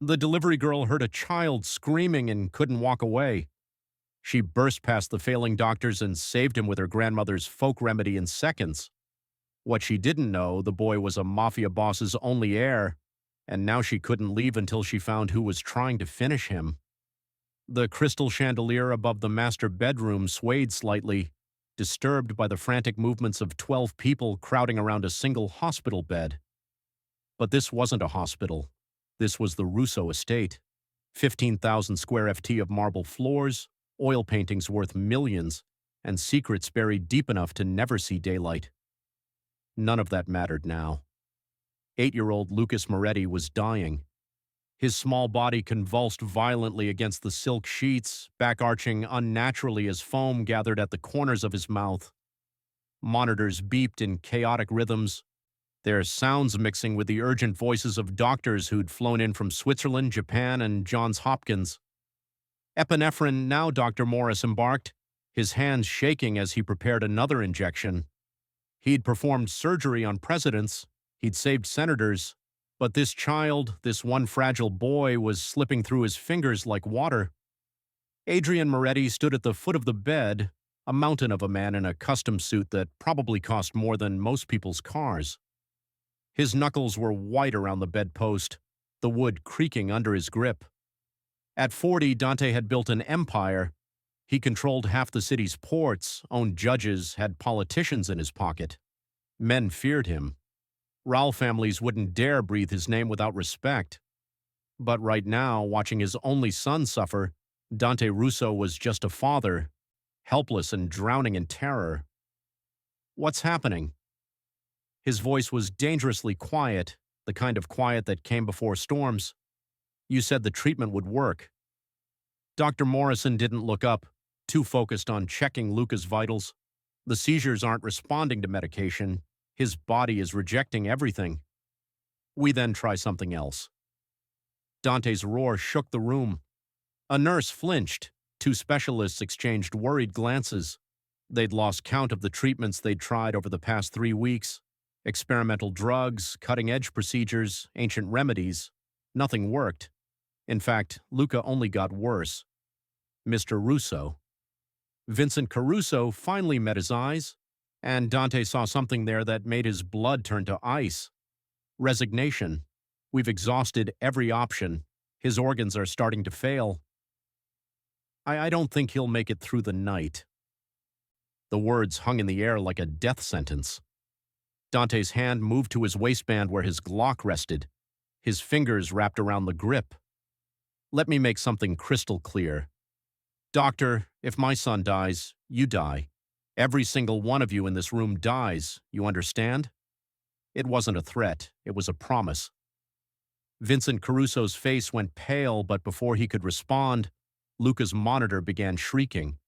The delivery girl heard a child screaming and couldn't walk away. She burst past the failing doctors and saved him with her grandmother's folk remedy in seconds. What she didn't know, the boy was a mafia boss's only heir, and now she couldn't leave until she found who was trying to finish him. The crystal chandelier above the master bedroom swayed slightly, disturbed by the frantic movements of 12 people crowding around a single hospital bed. But this wasn't a hospital. This was the Russo estate. 15,000 square FT of marble floors, oil paintings worth millions, and secrets buried deep enough to never see daylight. None of that mattered now. 8-year-old Lucas Moretti was dying. His small body convulsed violently against the silk sheets, back-arching unnaturally as foam gathered at the corners of his mouth. Monitors beeped in chaotic rhythms, their sounds mixing with the urgent voices of doctors who'd flown in from Switzerland, Japan, and Johns Hopkins. Epinephrine, now Dr. Morris embarked, his hands shaking as he prepared another injection. He'd performed surgery on presidents, he'd saved senators, but this child, this one fragile boy, was slipping through his fingers like water. Adrian Moretti stood at the foot of the bed, a mountain of a man in a custom suit that probably cost more than most people's cars. His knuckles were white around the bedpost, the wood creaking under his grip. At 40, Dante had built an empire. He controlled half the city's ports, owned judges, had politicians in his pocket. Men feared him. Raoul families wouldn't dare breathe his name without respect. But right now, watching his only son suffer, Dante Russo was just a father, helpless and drowning in terror. "What's happening?" His voice was dangerously quiet, the kind of quiet that came before storms. "You said the treatment would work." Dr. Morrison didn't look up, too focused on checking Luca's vitals. "The seizures aren't responding to medication. His body is rejecting everything." "We then try something else." Dante's roar shook the room. A nurse flinched. 2 specialists exchanged worried glances. They'd lost count of the treatments they'd tried over the past 3 weeks. Experimental drugs, cutting-edge procedures, ancient remedies. Nothing worked. In fact, Luca only got worse. Mr. Russo. Vincent Caruso finally met his eyes, and Dante saw something there that made his blood turn to ice. Resignation. "We've exhausted every option. His organs are starting to fail. I don't think he'll make it through the night." The words hung in the air like a death sentence. Dante's hand moved to his waistband where his Glock rested, his fingers wrapped around the grip. "Let me make something crystal clear. Doctor, if my son dies, you die. Every single one of you in this room dies, you understand?" It wasn't a threat, it was a promise. Vincent Caruso's face went pale, but before he could respond, Luca's monitor began shrieking.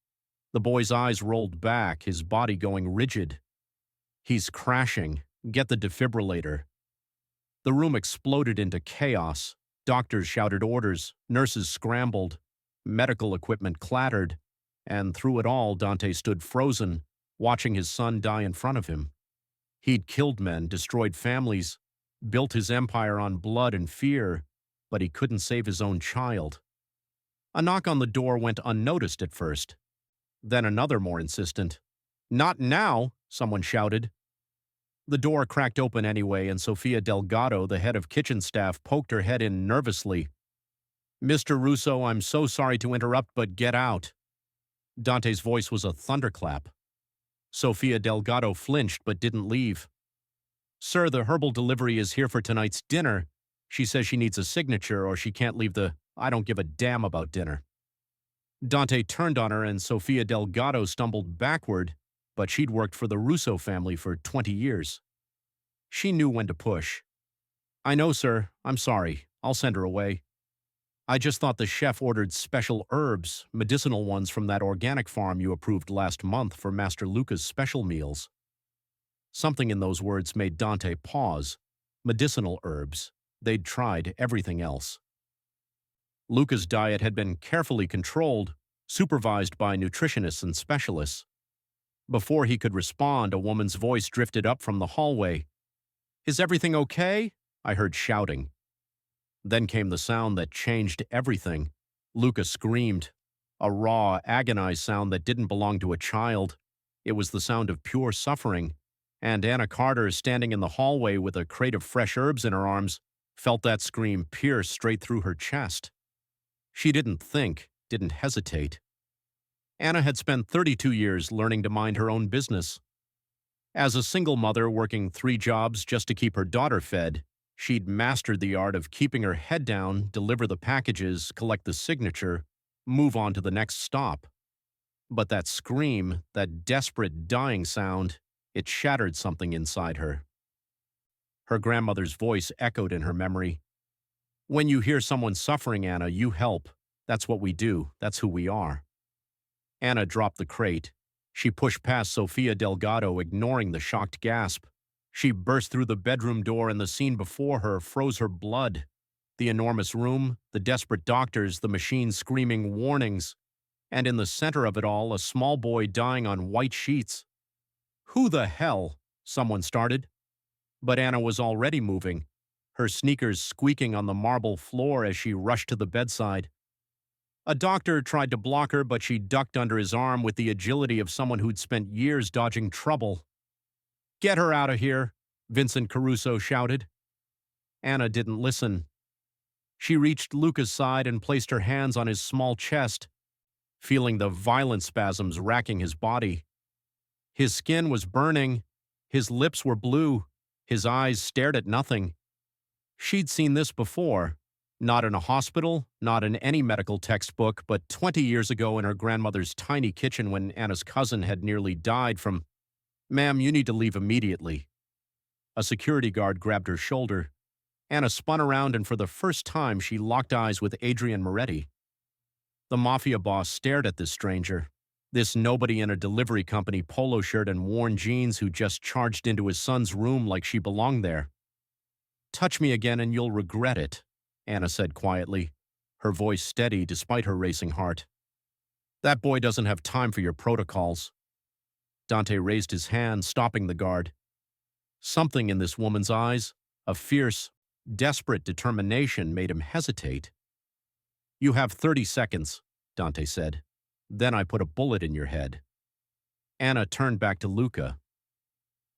The boy's eyes rolled back, his body going rigid. "He's crashing. Get the defibrillator." The room exploded into chaos. Doctors shouted orders, nurses scrambled, medical equipment clattered, and through it all, Dante stood frozen, watching his son die in front of him. He'd killed men, destroyed families, built his empire on blood and fear, but he couldn't save his own child. A knock on the door went unnoticed at first. Then another more insistent. "Not now!" someone shouted. The door cracked open anyway, and Sofia Delgado, the head of kitchen staff, poked her head in nervously. "Mr. Russo, I'm so sorry to interrupt, but get out." Dante's voice was a thunderclap. Sofia Delgado flinched but didn't leave. "Sir, the herbal delivery is here for tonight's dinner. She says she needs a signature or she can't leave the... I don't give a damn about dinner." Dante turned on her and Sofia Delgado stumbled backward, but she'd worked for the Russo family for 20 years. She knew when to push. "I know, sir. I'm sorry. I'll send her away. I just thought the chef ordered special herbs, medicinal ones from that organic farm you approved last month for Master Luca's special meals." Something in those words made Dante pause. Medicinal herbs. They'd tried everything else. Luca's diet had been carefully controlled, supervised by nutritionists and specialists. Before he could respond, a woman's voice drifted up from the hallway. "Is everything okay?" I heard shouting. Then came the sound that changed everything. Luca screamed, a raw, agonized sound that didn't belong to a child. It was the sound of pure suffering, and Anna Carter, standing in the hallway with a crate of fresh herbs in her arms, felt that scream pierce straight through her chest. She didn't think, didn't hesitate. Anna had spent 32 years learning to mind her own business. As a single mother working 3 jobs just to keep her daughter fed, she'd mastered the art of keeping her head down, deliver the packages, collect the signature, move on to the next stop. But that scream, that desperate, dying sound, it shattered something inside her. Her grandmother's voice echoed in her memory. When you hear someone suffering, Anna, you help. That's what we do. That's who we are. Anna dropped the crate. She pushed past Sofia Delgado, ignoring the shocked gasp. She burst through the bedroom door, and the scene before her froze her blood. The enormous room, the desperate doctors, the machine screaming warnings, and in the center of it all, a small boy dying on white sheets. Who the hell? Someone started. But Anna was already moving, her sneakers squeaking on the marble floor as she rushed to the bedside. A doctor tried to block her, but she ducked under his arm with the agility of someone who'd spent years dodging trouble. "Get her out of here," Vincent Caruso shouted. Anna didn't listen. She reached Luca's side and placed her hands on his small chest, feeling the violent spasms racking his body. His skin was burning, his lips were blue, his eyes stared at nothing. She'd seen this before. Not in a hospital, not in any medical textbook, but 20 years ago in her grandmother's tiny kitchen when Anna's cousin had nearly died from, "Ma'am, you need to leave immediately." A security guard grabbed her shoulder. Anna spun around, and for the first time she locked eyes with Adrian Moretti. The Mafia boss stared at this stranger, this nobody in a delivery company polo shirt and worn jeans who just charged into his son's room like she belonged there. "Touch me again and you'll regret it," Anna said quietly, her voice steady despite her racing heart. "That boy doesn't have time for your protocols." Dante raised his hand, stopping the guard. Something in this woman's eyes, a fierce, desperate determination, made him hesitate. "You have 30 seconds, Dante said. "Then I put a bullet in your head." Anna turned back to Luca.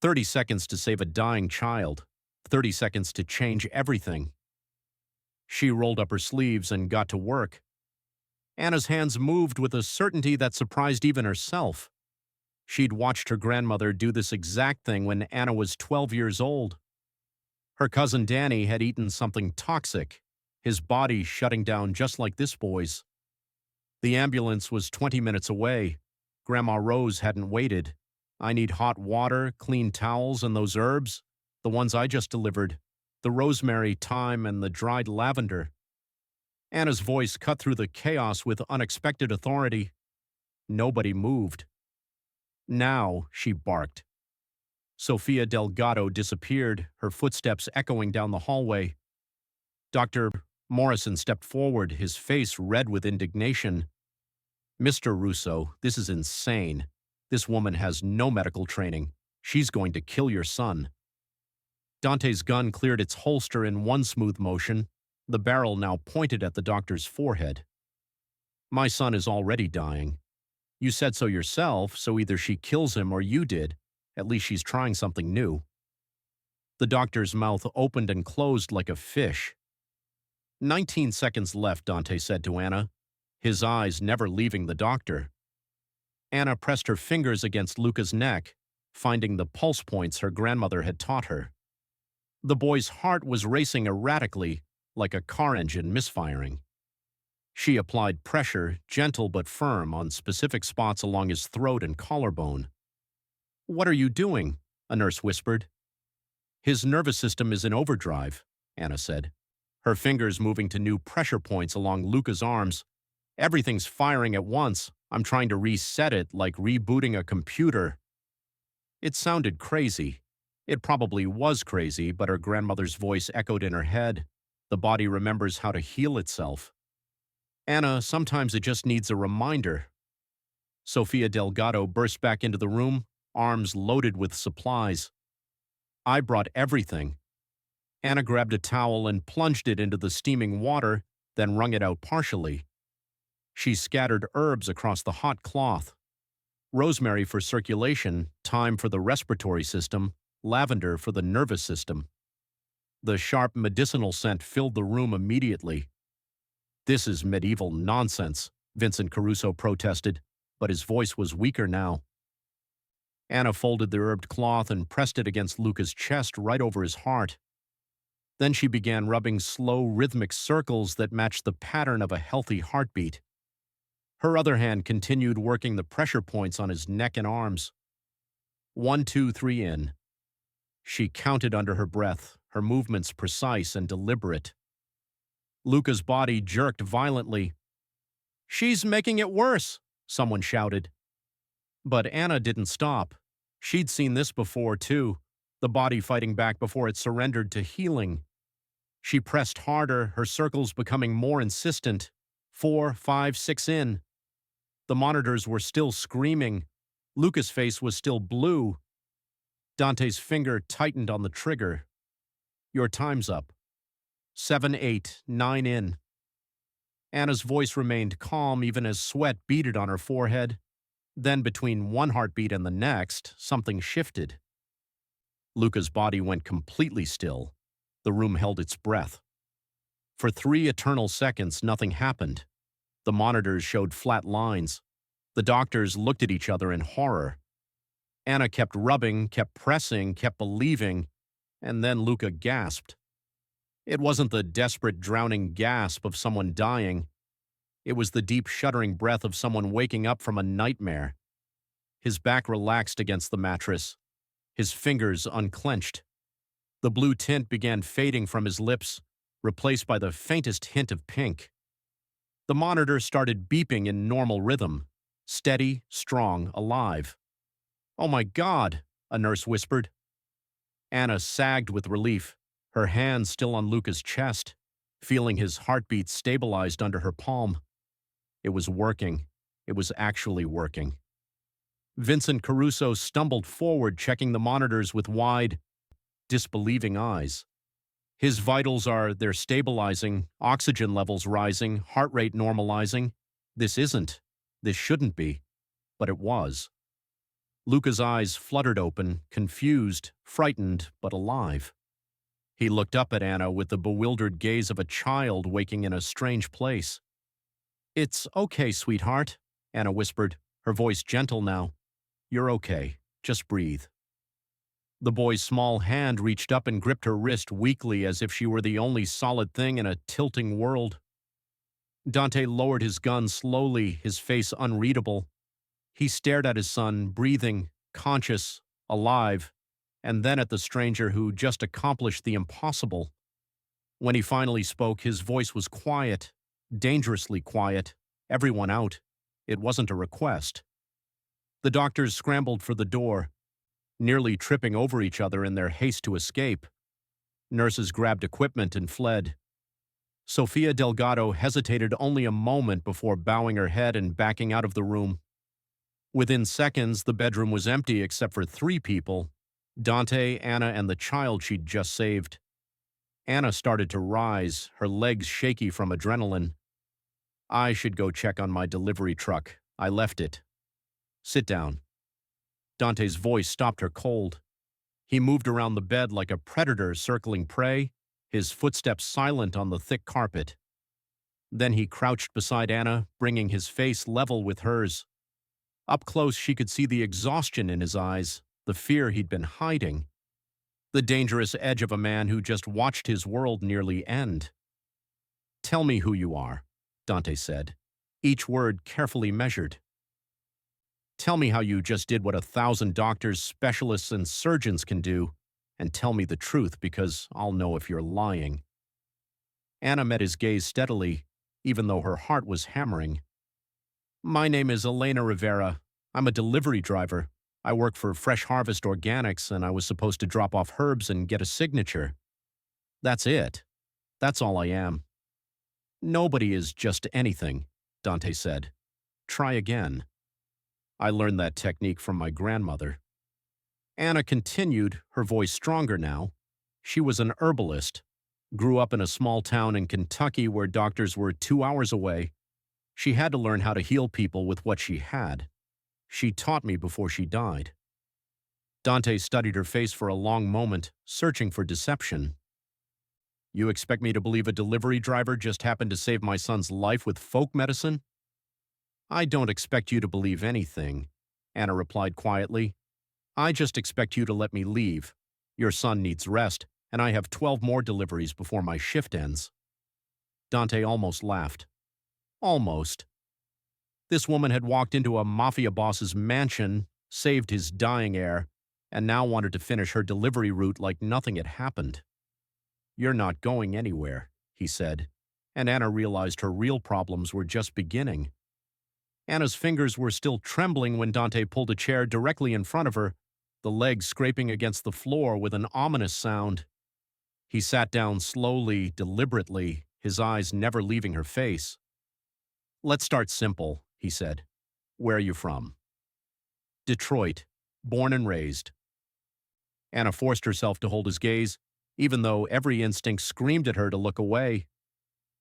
30 seconds to save a dying child. 30 seconds to change everything. She rolled up her sleeves and got to work. Anna's hands moved with a certainty that surprised even herself. She'd watched her grandmother do this exact thing when Anna was 12 years old. Her cousin Danny had eaten something toxic, his body shutting down just like this boy's. The ambulance was 20 minutes away. Grandma Rose hadn't waited. "I need hot water, clean towels, and those herbs, the ones I just delivered. The rosemary, thyme, and the dried lavender." Anna's voice cut through the chaos with unexpected authority. Nobody moved. "Now," she barked. Sofia Delgado disappeared, her footsteps echoing down the hallway. Dr. Morrison stepped forward, his face red with indignation. "Mr. Russo, this is insane. This woman has no medical training. She's going to kill your son." Dante's gun cleared its holster in one smooth motion, the barrel now pointed at the doctor's forehead. "My son is already dying. You said so yourself, so either she kills him or you did. At least she's trying something new." The doctor's mouth opened and closed like a fish. 19 seconds left, Dante said to Anna, his eyes never leaving the doctor. Anna pressed her fingers against Luca's neck, finding the pulse points her grandmother had taught her. The boy's heart was racing erratically, like a car engine misfiring. She applied pressure, gentle but firm, on specific spots along his throat and collarbone. "What are you doing?" a nurse whispered. "His nervous system is in overdrive," Anna said, her fingers moving to new pressure points along Luca's arms. "Everything's firing at once. I'm trying to reset it, like rebooting a computer." It sounded crazy. It probably was crazy, but her grandmother's voice echoed in her head. The body remembers how to heal itself. "Anna, sometimes it just needs a reminder." Sofia Delgado burst back into the room, arms loaded with supplies. "I brought everything." Anna grabbed a towel and plunged it into the steaming water, then wrung it out partially. She scattered herbs across the hot cloth. Rosemary for circulation, thyme for the respiratory system, lavender for the nervous system. The sharp medicinal scent filled the room immediately. "This is medieval nonsense," Vincent Caruso protested, but his voice was weaker now. Anna folded the herbed cloth and pressed it against Luca's chest right over his heart. Then she began rubbing slow, rhythmic circles that matched the pattern of a healthy heartbeat. Her other hand continued working the pressure points on his neck and arms. 1, 2, 3 in. She counted under her breath, her movements precise and deliberate. Luca's body jerked violently. "She's making it worse," someone shouted. But Anna didn't stop. She'd seen this before, too, the body fighting back before it surrendered to healing. She pressed harder, her circles becoming more insistent. 4, 5, 6 in. The monitors were still screaming. Luca's face was still blue. Dante's finger tightened on the trigger. "Your time's up. 7, 8, 9 in." Anna's voice remained calm even as sweat beaded on her forehead. Then between one heartbeat and the next, something shifted. Luca's body went completely still. The room held its breath. For 3 eternal seconds, nothing happened. The monitors showed flat lines. The doctors looked at each other in horror. Anna kept rubbing, kept pressing, kept believing, and then Luca gasped. It wasn't the desperate, drowning gasp of someone dying. It was the deep, shuddering breath of someone waking up from a nightmare. His back relaxed against the mattress. His fingers unclenched. The blue tint began fading from his lips, replaced by the faintest hint of pink. The monitor started beeping in normal rhythm, steady, strong, alive. "Oh my God," a nurse whispered. Anna sagged with relief, her hand still on Luca's chest, feeling his heartbeat stabilized under her palm. It was working. It was actually working. Vincent Caruso stumbled forward, checking the monitors with wide, disbelieving eyes. His vitals they're stabilizing, oxygen levels rising, heart rate normalizing. This isn't. This shouldn't be. But it was. Luca's eyes fluttered open, confused, frightened, but alive. He looked up at Anna with the bewildered gaze of a child waking in a strange place. "It's okay, sweetheart," Anna whispered, her voice gentle now. "You're okay. Just breathe." The boy's small hand reached up and gripped her wrist weakly as if she were the only solid thing in a tilting world. Dante lowered his gun slowly, his face unreadable. He stared at his son, breathing, conscious, alive, and then at the stranger who just accomplished the impossible. When he finally spoke, his voice was quiet, dangerously quiet, everyone out. It wasn't a request. The doctors scrambled for the door, nearly tripping over each other in their haste to escape. Nurses grabbed equipment and fled. Sofia Delgado hesitated only a moment before bowing her head and backing out of the room. Within seconds, the bedroom was empty except for 3 people, Dante, Anna, and the child she'd just saved. Anna started to rise, her legs shaky from adrenaline. "I should go check on my delivery truck. I left it." "Sit down." Dante's voice stopped her cold. He moved around the bed like a predator circling prey, his footsteps silent on the thick carpet. Then he crouched beside Anna, bringing his face level with hers. Up close, she could see the exhaustion in his eyes, the fear he'd been hiding, the dangerous edge of a man who just watched his world nearly end. "Tell me who you are," Dante said, each word carefully measured. "Tell me how you just did what 1,000 doctors, specialists, and surgeons can do, and tell me the truth, because I'll know if you're lying." Anna met his gaze steadily, even though her heart was hammering. "My name is Elena Rivera. I'm a delivery driver. I work for Fresh Harvest Organics, and I was supposed to drop off herbs and get a signature. That's it. That's all I am." "Nobody is just anything," Dante said. "Try again. I learned that technique from my grandmother." Anna continued, her voice stronger now. She was an herbalist, grew up in a small town in Kentucky where doctors were 2 hours away. She had to learn how to heal people with what she had. She taught me before she died. Dante studied her face for a long moment, searching for deception. You expect me to believe a delivery driver just happened to save my son's life with folk medicine? I don't expect you to believe anything, Anna replied quietly. I just expect you to let me leave. Your son needs rest, and I have 12 more deliveries before my shift ends. Dante almost laughed. Almost. This woman had walked into a Mafia boss's mansion, saved his dying heir, and now wanted to finish her delivery route like nothing had happened. You're not going anywhere, he said, and Anna realized her real problems were just beginning. Anna's fingers were still trembling when Dante pulled a chair directly in front of her, the legs scraping against the floor with an ominous sound. He sat down slowly, deliberately, his eyes never leaving her face. Let's start simple, he said. Where are you from? Detroit, born and raised. Anna forced herself to hold his gaze, even though every instinct screamed at her to look away.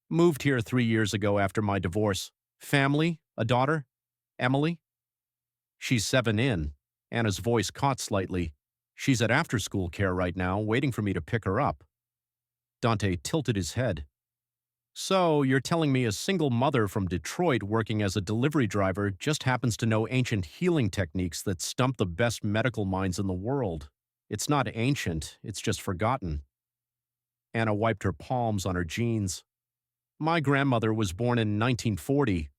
Moved here 3 years ago after my divorce. Family? A daughter? Emily? She's 7 in. Anna's voice caught slightly. She's at after-school care right now, waiting for me to pick her up. Dante tilted his head. So, you're telling me a single mother from Detroit working as a delivery driver just happens to know ancient healing techniques that stump the best medical minds in the world. It's not ancient, it's just forgotten. Anna wiped her palms on her jeans. My grandmother was born in 1940.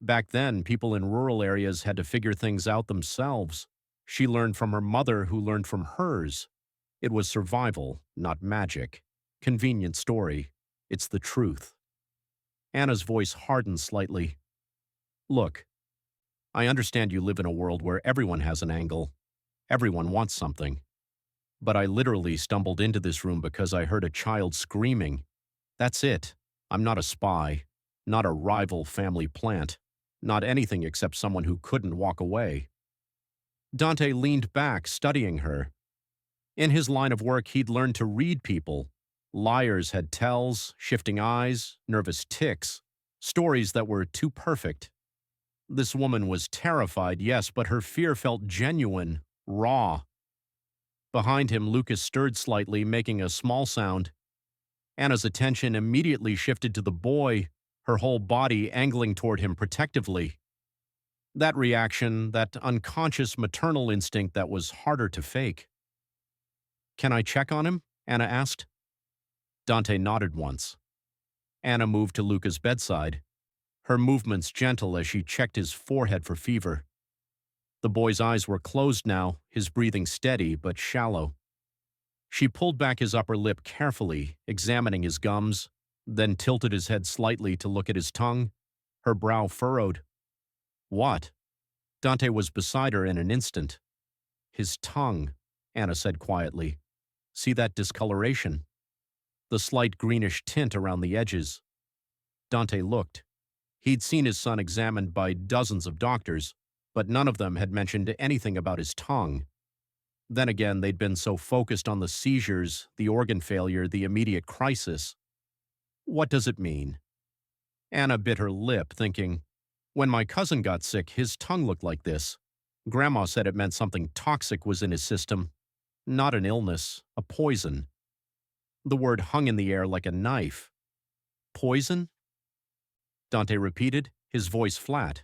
Back then, people in rural areas had to figure things out themselves. She learned from her mother, who learned from hers. It was survival, not magic. Convenient story. It's the truth. Anna's voice hardened slightly. Look, I understand you live in a world where everyone has an angle. Everyone wants something. But I literally stumbled into this room because I heard a child screaming. That's it. I'm not a spy, not a rival family plant, not anything except someone who couldn't walk away. Dante leaned back, studying her. In his line of work, he'd learned to read people. Liars had tells, shifting eyes, nervous tics, stories that were too perfect. This woman was terrified, yes, but her fear felt genuine, raw. Behind him, Lucas stirred slightly, making a small sound. Anna's attention immediately shifted to the boy, her whole body angling toward him protectively. That reaction, that unconscious maternal instinct that was harder to fake. Can I check on him? Anna asked. Dante nodded once. Anna moved to Luca's bedside, her movements gentle as she checked his forehead for fever. The boy's eyes were closed now, his breathing steady but shallow. She pulled back his upper lip carefully, examining his gums, then tilted his head slightly to look at his tongue, her brow furrowed. What? Dante was beside her in an instant. His tongue, Anna said quietly. See that discoloration? The slight greenish tint around the edges. Dante looked. He'd seen his son examined by dozens of doctors, but none of them had mentioned anything about his tongue. Then again, they'd been so focused on the seizures, the organ failure, the immediate crisis. What does it mean? Anna bit her lip, thinking, when my cousin got sick, his tongue looked like this. Grandma said it meant something toxic was in his system. Not an illness, a poison. The word hung in the air like a knife. Poison? Dante repeated, his voice flat.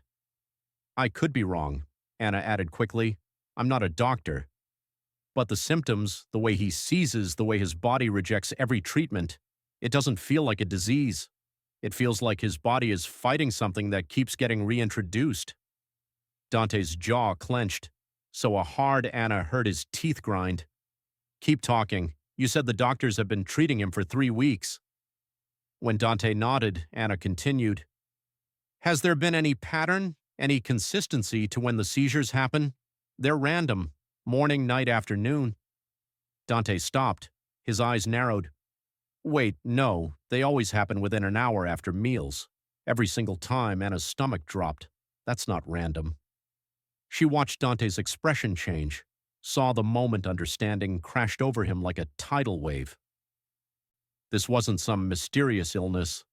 I could be wrong, Anna added quickly. I'm not a doctor. But the symptoms, the way he seizes, the way his body rejects every treatment, it doesn't feel like a disease. It feels like his body is fighting something that keeps getting reintroduced. Dante's jaw clenched, so a hard Anna heard his teeth grind. Keep talking. You said the doctors have been treating him for 3 weeks. When Dante nodded, Anna continued. Has there been any pattern, any consistency to when the seizures happen? They're random, morning, night, afternoon. Dante stopped, his eyes narrowed. Wait, no, they always happen within an hour after meals. Every single time, Anna's stomach dropped. That's not random. She watched Dante's expression change, saw the moment understanding crashed over him like a tidal wave. This wasn't some mysterious illness.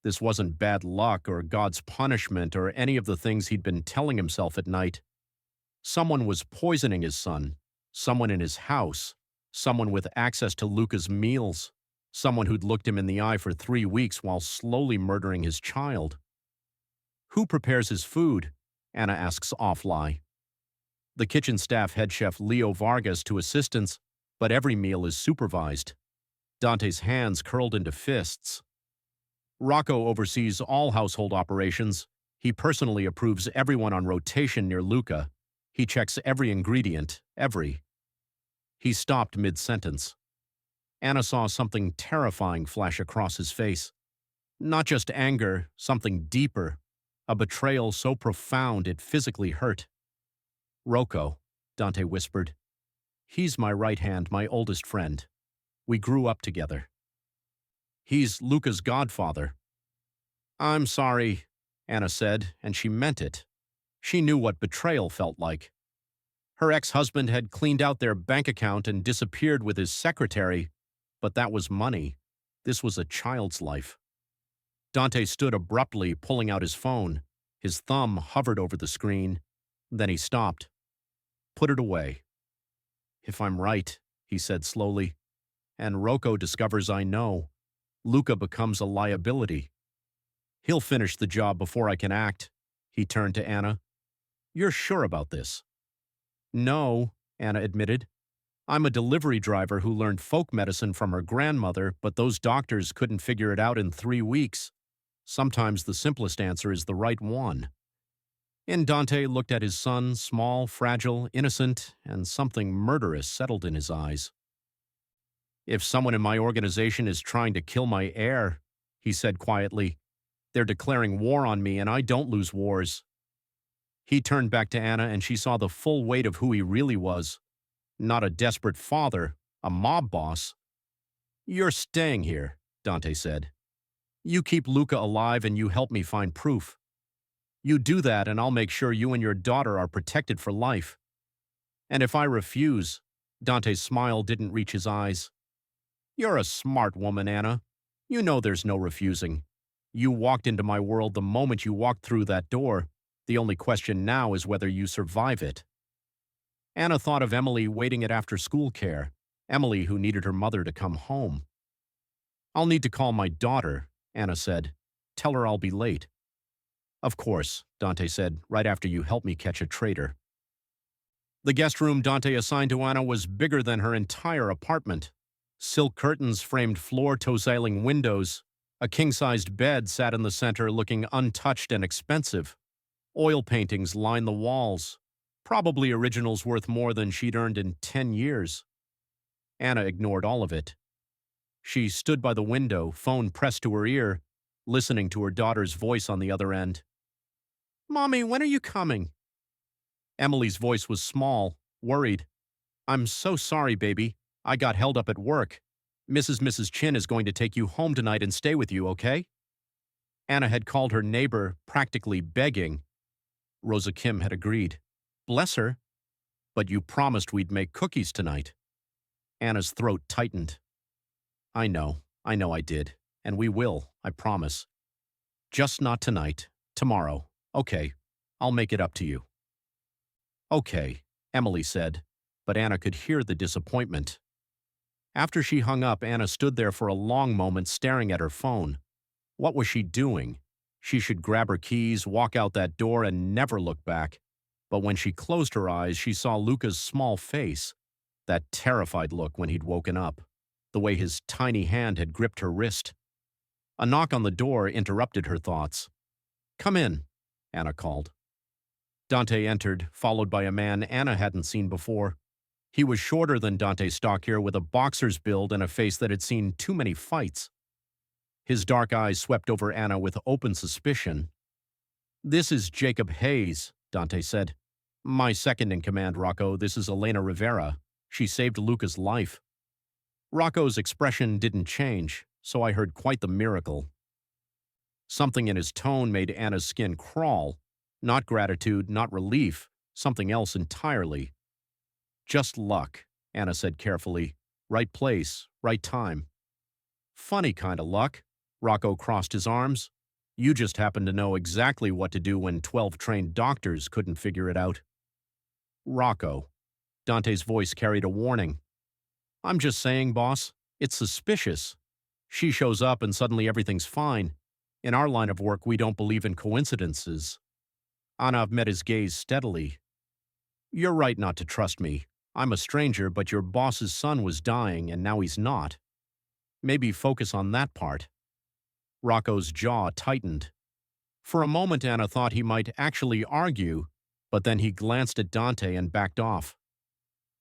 This wasn't bad luck or God's punishment or any of the things he'd been telling himself at night. Someone was poisoning his son. Someone in his house. Someone with access to Luca's meals. Someone who'd looked him in the eye for 3 weeks while slowly murdering his child. Who prepares his food? Anna asks off-lie. The kitchen staff head chef Leo Vargas to assistants, but every meal is supervised. Dante's hands curled into fists. Rocco oversees all household operations. He personally approves everyone on rotation near Luca. He checks every ingredient, every. He stopped mid-sentence. Anna saw something terrifying flash across his face. Not just anger, something deeper. A betrayal so profound it physically hurt. Rocco, Dante whispered. He's my right hand, my oldest friend. We grew up together. He's Luca's godfather. I'm sorry, Anna said, and she meant it. She knew what betrayal felt like. Her ex-husband had cleaned out their bank account and disappeared with his secretary, but that was money. This was a child's life. Dante stood abruptly, pulling out his phone. His thumb hovered over the screen. Then he stopped. Put it away. If I'm right, he said slowly, and Rocco discovers I know, Luca becomes a liability. He'll finish the job before I can act. He turned to Anna. You're sure about this? No, Anna admitted. I'm a delivery driver who learned folk medicine from her grandmother, but those doctors couldn't figure it out in 3 weeks. Sometimes the simplest answer is the right one. And Dante looked at his son, small, fragile, innocent, and something murderous settled in his eyes. If someone in my organization is trying to kill my heir, he said quietly, they're declaring war on me and I don't lose wars. He turned back to Anna and she saw the full weight of who he really was. Not a desperate father, a mob boss. You're staying here, Dante said. You keep Luca alive and you help me find proof. You do that and I'll make sure you and your daughter are protected for life. And if I refuse, Dante's smile didn't reach his eyes. You're a smart woman, Anna. You know there's no refusing. You walked into my world the moment you walked through that door. The only question now is whether you survive it. Anna thought of Emily waiting at after-school care, Emily who needed her mother to come home. I'll need to call my daughter, Anna said. Tell her I'll be late. Of course, Dante said, right after you help me catch a traitor. The guest room Dante assigned to Anna was bigger than her entire apartment. Silk curtains framed floor-to-ceiling windows. A king-sized bed sat in the center looking untouched and expensive. Oil paintings lined the walls. Probably originals worth more than she'd earned in 10 years. Anna ignored all of it. She stood by the window, phone pressed to her ear, listening to her daughter's voice on the other end. Mommy, when are you coming? Emily's voice was small, worried. I'm so sorry, baby. I got held up at work. Mrs. Chin is going to take you home tonight and stay with you, okay? Anna had called her neighbor, practically begging. Rosa Kim had agreed. Bless her. But you promised we'd make cookies tonight. Anna's throat tightened. I know I did. And we will, I promise. Just not tonight. Tomorrow. Okay, I'll make it up to you. Okay, Emily said, but Anna could hear the disappointment. After she hung up, Anna stood there for a long moment staring at her phone. What was she doing? She should grab her keys, walk out that door, and never look back. But when she closed her eyes, she saw Luca's small face, that terrified look when he'd woken up, the way his tiny hand had gripped her wrist. A knock on the door interrupted her thoughts. Come in, Anna called. Dante entered, followed by a man Anna hadn't seen before. He was shorter than Dante Stockier, with a boxer's build and a face that had seen too many fights. His dark eyes swept over Anna with open suspicion. This is Jacob Hayes, Dante said. My second in command, Rocco. This is Elena Rivera. She saved Luca's life. Rocco's expression didn't change, so I heard quite the miracle. Something in his tone made Anna's skin crawl. Not gratitude, not relief, something else entirely. Just luck, Anna said carefully. Right place, right time. Funny kind of luck. Rocco crossed his arms. You just happen to know exactly what to do when 12 trained doctors couldn't figure it out. Rocco. Dante's voice carried a warning. I'm just saying, boss. It's suspicious. She shows up and suddenly everything's fine. In our line of work, we don't believe in coincidences. Anav met his gaze steadily. You're right not to trust me. I'm a stranger, but your boss's son was dying and now he's not. Maybe focus on that part. Rocco's jaw tightened. For a moment, Anna thought he might actually argue, but then he glanced at Dante and backed off.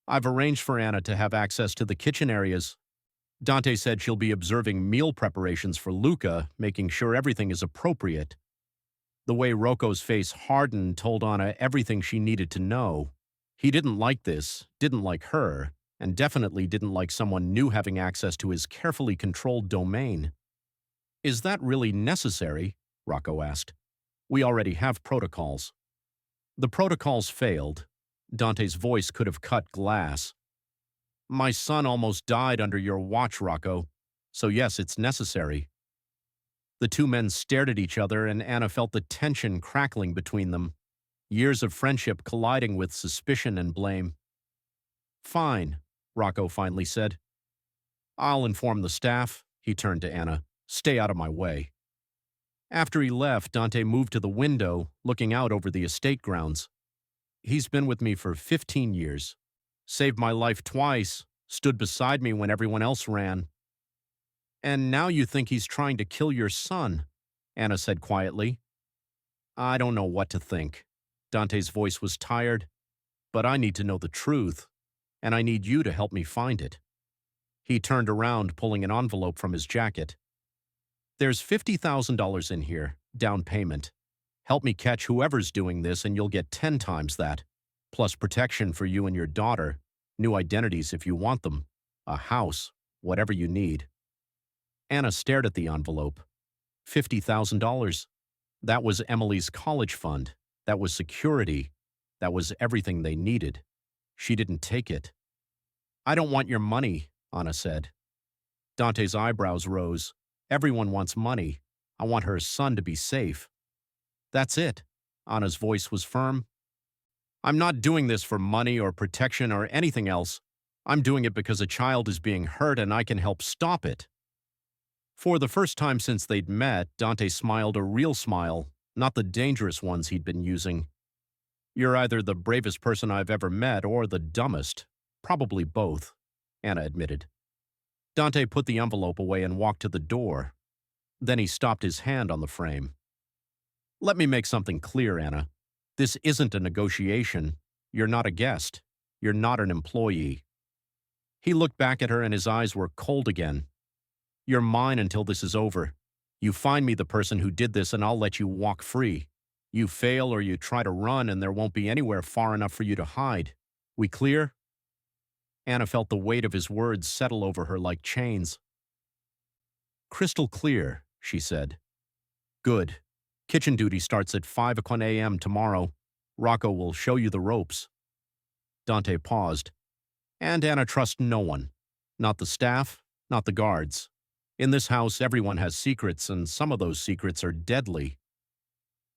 I've arranged for Anna to have access to the kitchen areas. Dante said she'll be observing meal preparations for Luca, making sure everything is appropriate. The way Rocco's face hardened told Anna everything she needed to know. He didn't like this, didn't like her, and definitely didn't like someone new having access to his carefully controlled domain. Is that really necessary? Rocco asked. We already have protocols. The protocols failed. Dante's voice could have cut glass. My son almost died under your watch, Rocco. So yes, it's necessary. The two men stared at each other, and Anna felt the tension crackling between them. Years of friendship colliding with suspicion and blame. Fine, Rocco finally said. I'll inform the staff. He turned to Anna. Stay out of my way. After he left, Dante moved to the window, looking out over the estate grounds. He's been with me for 15 years. Saved my life twice, stood beside me when everyone else ran. And now you think he's trying to kill your son, Anna said quietly. I don't know what to think. Dante's voice was tired. But I need to know the truth, and I need you to help me find it. He turned around, pulling an envelope from his jacket. There's $50,000 in here, down payment. Help me catch whoever's doing this and you'll get 10 times that. Plus protection for you and your daughter, new identities if you want them, a house, whatever you need. Anna stared at the envelope. $50,000. That was Emily's college fund. That was security. That was everything they needed. She didn't take it. I don't want your money, Anna said. Dante's eyebrows rose. Everyone wants money. I want her son to be safe. That's it. Anna's voice was firm. I'm not doing this for money or protection or anything else. I'm doing it because a child is being hurt and I can help stop it. For the first time since they'd met, Dante smiled a real smile, not the dangerous ones he'd been using. You're either the bravest person I've ever met or the dumbest. Probably both, Anna admitted. Dante put the envelope away and walked to the door. Then he stopped his hand on the frame. Let me make something clear, Anna. This isn't a negotiation. You're not a guest. You're not an employee. He looked back at her and his eyes were cold again. You're mine until this is over. You find me the person who did this and I'll let you walk free. You fail or you try to run and there won't be anywhere far enough for you to hide. We clear? Anna felt the weight of his words settle over her like chains. Crystal clear, she said. Good. Kitchen duty starts at 5 a.m. tomorrow. Rocco will show you the ropes. Dante paused. And Anna trusts no one. Not the staff, not the guards. In this house, everyone has secrets, and some of those secrets are deadly.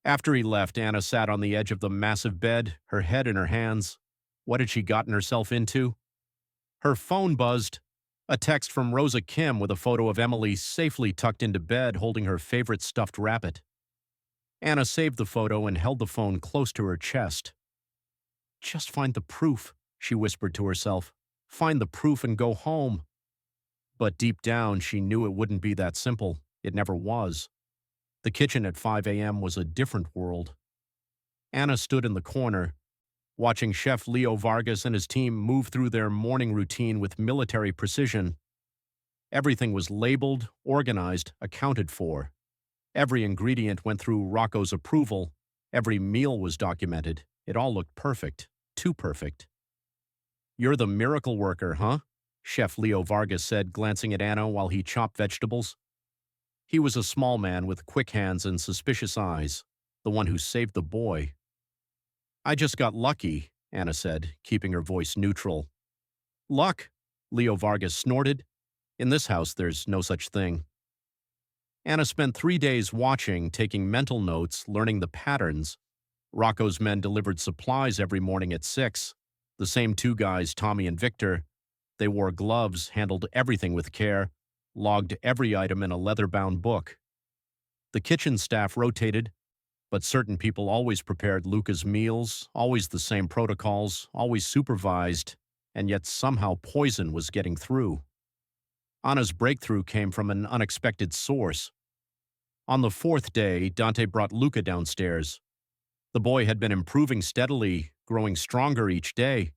After he left, Anna sat on the edge of the massive bed, her head in her hands. What had she gotten herself into? Her phone buzzed. A text from Rosa Kim with a photo of Emily safely tucked into bed holding her favorite stuffed rabbit. Anna saved the photo and held the phone close to her chest. Just find the proof, she whispered to herself. Find the proof and go home. But deep down, she knew it wouldn't be that simple. It never was. The kitchen at 5 a.m. was a different world. Anna stood in the corner, watching Chef Leo Vargas and his team move through their morning routine with military precision. Everything was labeled, organized, accounted for. Every ingredient went through Rocco's approval. Every meal was documented. It all looked perfect. Too perfect. You're the miracle worker, huh? Chef Leo Vargas said, glancing at Anna while he chopped vegetables. He was a small man with quick hands and suspicious eyes, the one who saved the boy. I just got lucky, Anna said, keeping her voice neutral. Luck? Leo Vargas snorted. In this house, there's no such thing. Anna spent 3 days watching, taking mental notes, learning the patterns. Rocco's men delivered supplies every morning at 6. The same two guys, Tommy and Victor. They wore gloves, handled everything with care, logged every item in a leather-bound book. The kitchen staff rotated, but certain people always prepared Luca's meals, always the same protocols, always supervised, and yet somehow poison was getting through. Anna's breakthrough came from an unexpected source. On the 4th day, Dante brought Luca downstairs. The boy had been improving steadily, growing stronger each day.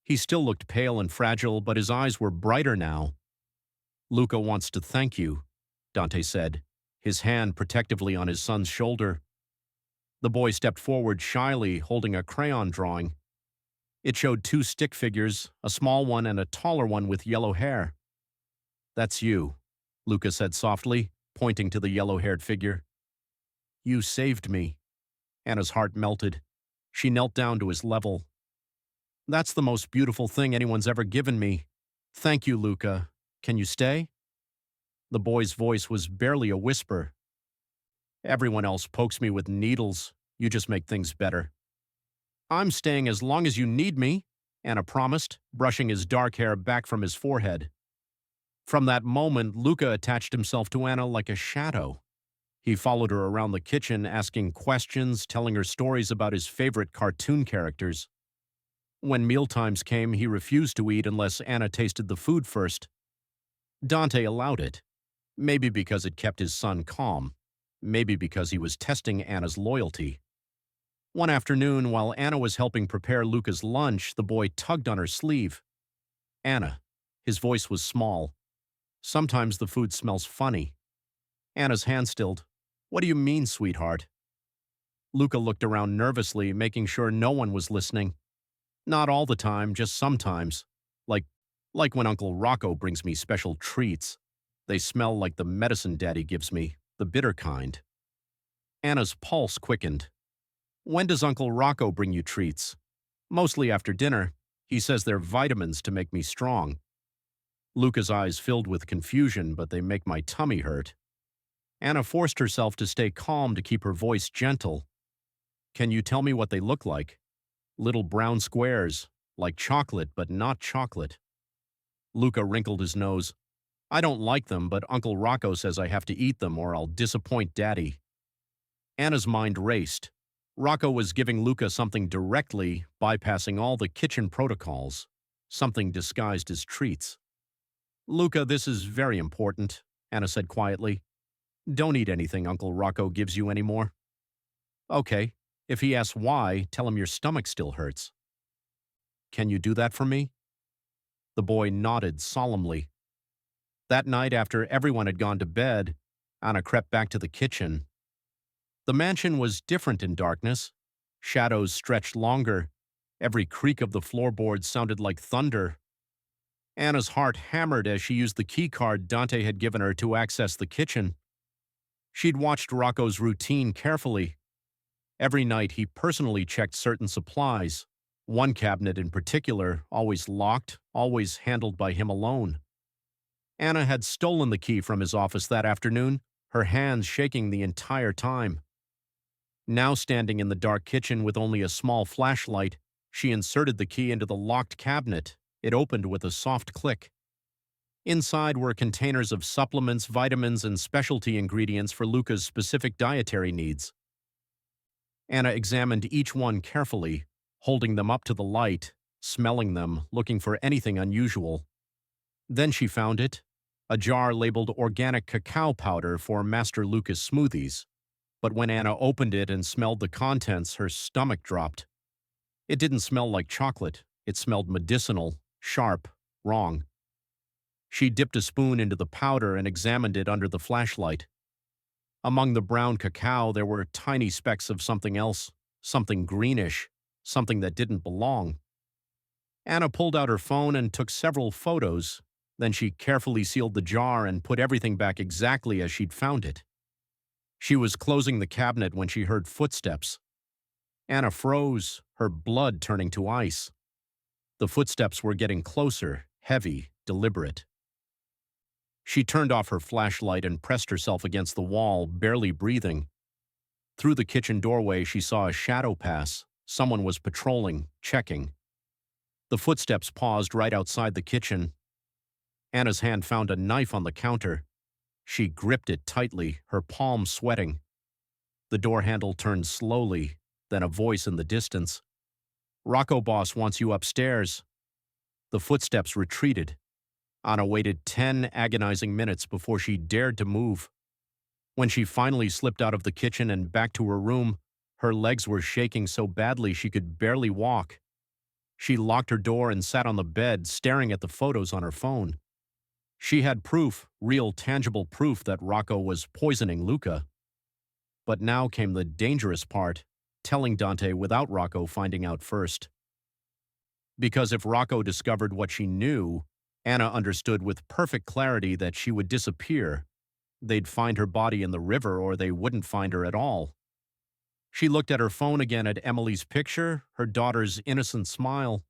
He still looked pale and fragile, but his eyes were brighter now. "Luca wants to thank you," Dante said, his hand protectively on his son's shoulder. The boy stepped forward shyly, holding a crayon drawing. It showed 2 stick figures, a small one and a taller one with yellow hair. "That's you," Luca said softly, pointing to the yellow-haired figure. "You saved me." Anna's heart melted. She knelt down to his level. "That's the most beautiful thing anyone's ever given me. Thank you, Luca. Can you stay?" The boy's voice was barely a whisper. "Everyone else pokes me with needles. You just make things better." "I'm staying as long as you need me," Anna promised, brushing his dark hair back from his forehead. From that moment, Luca attached himself to Anna like a shadow. He followed her around the kitchen, asking questions, telling her stories about his favorite cartoon characters. When mealtimes came, he refused to eat unless Anna tasted the food first. Dante allowed it. Maybe because it kept his son calm. Maybe because he was testing Anna's loyalty. One afternoon, while Anna was helping prepare Luca's lunch, the boy tugged on her sleeve. "Anna." His voice was small. "Sometimes the food smells funny." Anna's hand stilled. "What do you mean, sweetheart?" Luca looked around nervously, making sure no one was listening. "Not all the time, just sometimes. Like, like when Uncle Rocco brings me special treats. They smell like the medicine Daddy gives me, the bitter kind." Anna's pulse quickened. "When does Uncle Rocco bring you treats?" "Mostly after dinner. He says they're vitamins to make me strong." Luca's eyes filled with confusion, but they make my tummy hurt. Anna forced herself to stay calm to keep her voice gentle. "Can you tell me what they look like?" "Little brown squares, like chocolate, but not chocolate." Luca wrinkled his nose. "I don't like them, but Uncle Rocco says I have to eat them or I'll disappoint Daddy." Anna's mind raced. Rocco was giving Luca something directly, bypassing all the kitchen protocols. Something disguised as treats. "Luca, this is very important," Anna said quietly. "Don't eat anything Uncle Rocco gives you anymore." "Okay. If he asks why, tell him your stomach still hurts." "Can you do that for me?" The boy nodded solemnly. That night, after everyone had gone to bed, Anna crept back to the kitchen. The mansion was different in darkness. Shadows stretched longer. Every creak of the floorboards sounded like thunder. Anna's heart hammered as she used the key card Dante had given her to access the kitchen. She'd watched Rocco's routine carefully. Every night he personally checked certain supplies. One cabinet in particular, always locked, always handled by him alone. Anna had stolen the key from his office that afternoon, her hands shaking the entire time. Now standing in the dark kitchen with only a small flashlight, she inserted the key into the locked cabinet. It opened with a soft click. Inside were containers of supplements, vitamins, and specialty ingredients for Luca's specific dietary needs. Anna examined each one carefully, holding them up to the light, smelling them, looking for anything unusual. Then she found it, a jar labeled organic cacao powder for Master Luca's smoothies. But when Anna opened it and smelled the contents, her stomach dropped. It didn't smell like chocolate. It smelled medicinal, sharp, wrong. She dipped a spoon into the powder and examined it under the flashlight. Among the brown cacao, there were tiny specks of something else, something greenish, something that didn't belong. Anna pulled out her phone and took several photos. Then she carefully sealed the jar and put everything back exactly as she'd found it. She was closing the cabinet when she heard footsteps. Anna froze, her blood turning to ice. The footsteps were getting closer, heavy, deliberate. She turned off her flashlight and pressed herself against the wall, barely breathing. Through the kitchen doorway, she saw a shadow pass. Someone was patrolling, checking. The footsteps paused right outside the kitchen. Anna's hand found a knife on the counter. She gripped it tightly, her palm sweating. The door handle turned slowly, then a voice in the distance. "Rocco boss wants you upstairs." The footsteps retreated. Anna waited 10 agonizing minutes before she dared to move. When she finally slipped out of the kitchen and back to her room, her legs were shaking so badly she could barely walk. She locked her door and sat on the bed, staring at the photos on her phone. She had proof, real tangible proof, that Rocco was poisoning Luca. But now came the dangerous part, telling Dante without Rocco finding out first. Because if Rocco discovered what she knew, Anna understood with perfect clarity that she would disappear. They'd find her body in the river, or they wouldn't find her at all. She looked at her phone again, at Emily's picture, her daughter's innocent smile.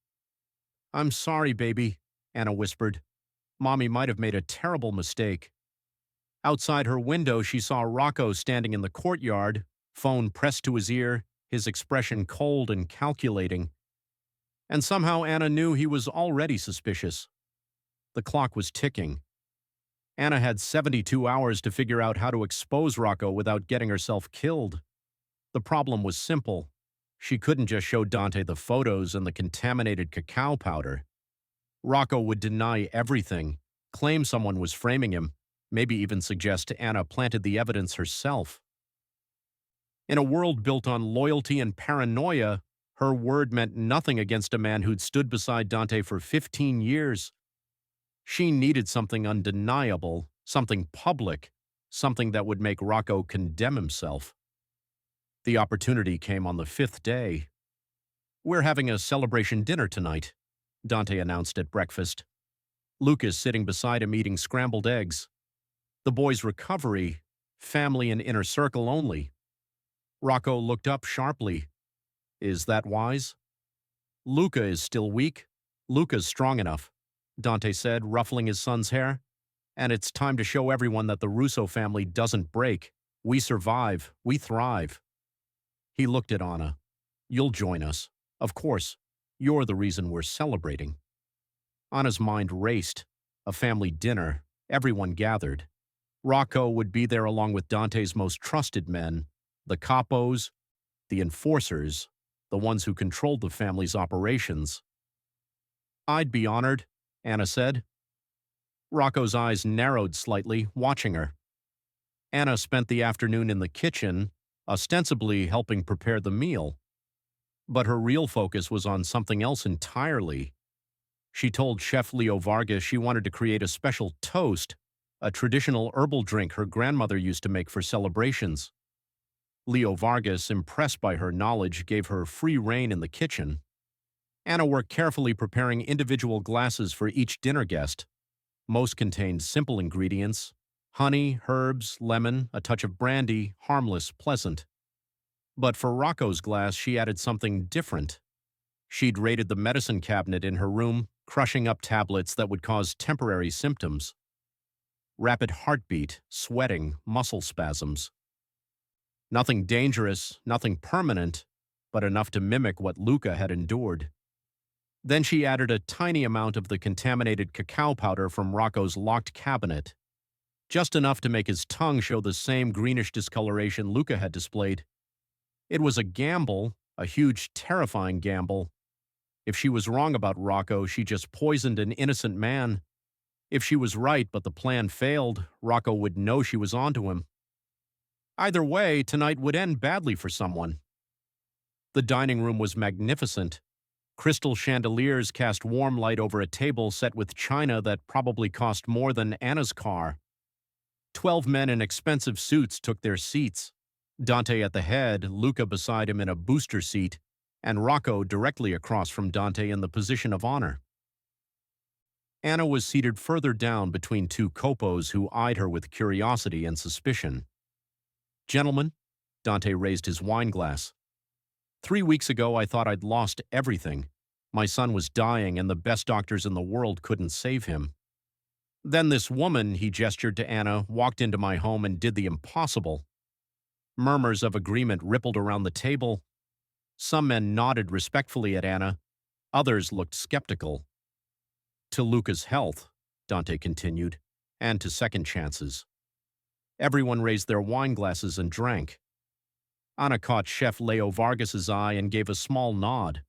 "I'm sorry, baby," Anna whispered. "Mommy might have made a terrible mistake." Outside her window, she saw Rocco standing in the courtyard, phone pressed to his ear, his expression cold and calculating. And somehow Anna knew he was already suspicious. The clock was ticking. Anna had 72 hours to figure out how to expose Rocco without getting herself killed. The problem was simple. She couldn't just show Dante the photos and the contaminated cacao powder. Rocco would deny everything, claim someone was framing him, maybe even suggest Anna planted the evidence herself. In a world built on loyalty and paranoia, her word meant nothing against a man who'd stood beside Dante for 15 years. She needed something undeniable, something public, something that would make Rocco condemn himself. The opportunity came on the 5th day. "We're having a celebration dinner tonight," Dante announced at breakfast. Luke is sitting beside him eating scrambled eggs. The boy's recovery, family and inner circle only. Rocco looked up sharply. "Is that wise?" "Luca is still weak. Luca's strong enough," Dante said, ruffling his son's hair. "And it's time to show everyone that the Russo family doesn't break. We survive. We thrive." He looked at Anna. "You'll join us. Of course. You're the reason we're celebrating." Anna's mind raced. A family dinner. Everyone gathered. Rocco would be there along with Dante's most trusted men, the capos, the enforcers, the ones who controlled the family's operations. "I'd be honored," Anna said. Rocco's eyes narrowed slightly, watching her. Anna spent the afternoon in the kitchen, ostensibly helping prepare the meal. But her real focus was on something else entirely. She told Chef Leo Vargas she wanted to create a special toast, a traditional herbal drink her grandmother used to make for celebrations. Leo Vargas, impressed by her knowledge, gave her free rein in the kitchen. Anna worked carefully, preparing individual glasses for each dinner guest. Most contained simple ingredients: honey, herbs, lemon, a touch of brandy, harmless, pleasant. But for Rocco's glass, she added something different. She'd raided the medicine cabinet in her room, crushing up tablets that would cause temporary symptoms: rapid heartbeat, sweating, muscle spasms. Nothing dangerous, nothing permanent, but enough to mimic what Luca had endured. Then she added a tiny amount of the contaminated cacao powder from Rocco's locked cabinet, just enough to make his tongue show the same greenish discoloration Luca had displayed. It was a gamble, a huge, terrifying gamble. If she was wrong about Rocco, she just poisoned an innocent man. If she was right but the plan failed, Rocco would know she was onto him. Either way, tonight would end badly for someone. The dining room was magnificent. Crystal chandeliers cast warm light over a table set with china that probably cost more than Anna's car. 12 men in expensive suits took their seats. Dante at the head, Luca beside him in a booster seat, and Rocco directly across from Dante in the position of honor. Anna was seated further down between two copos who eyed her with curiosity and suspicion. "Gentlemen," Dante raised his wine glass. "3 weeks ago I thought I'd lost everything. My son was dying and the best doctors in the world couldn't save him. Then this woman, he gestured to Anna, walked into my home and did the impossible. Murmurs of agreement rippled around the table. Some men nodded respectfully at Anna. Others looked skeptical. To Luca's health, Dante continued, and to second chances. Everyone raised their wine glasses and drank. Anna caught Chef Leo Vargas's eye and gave a small nod.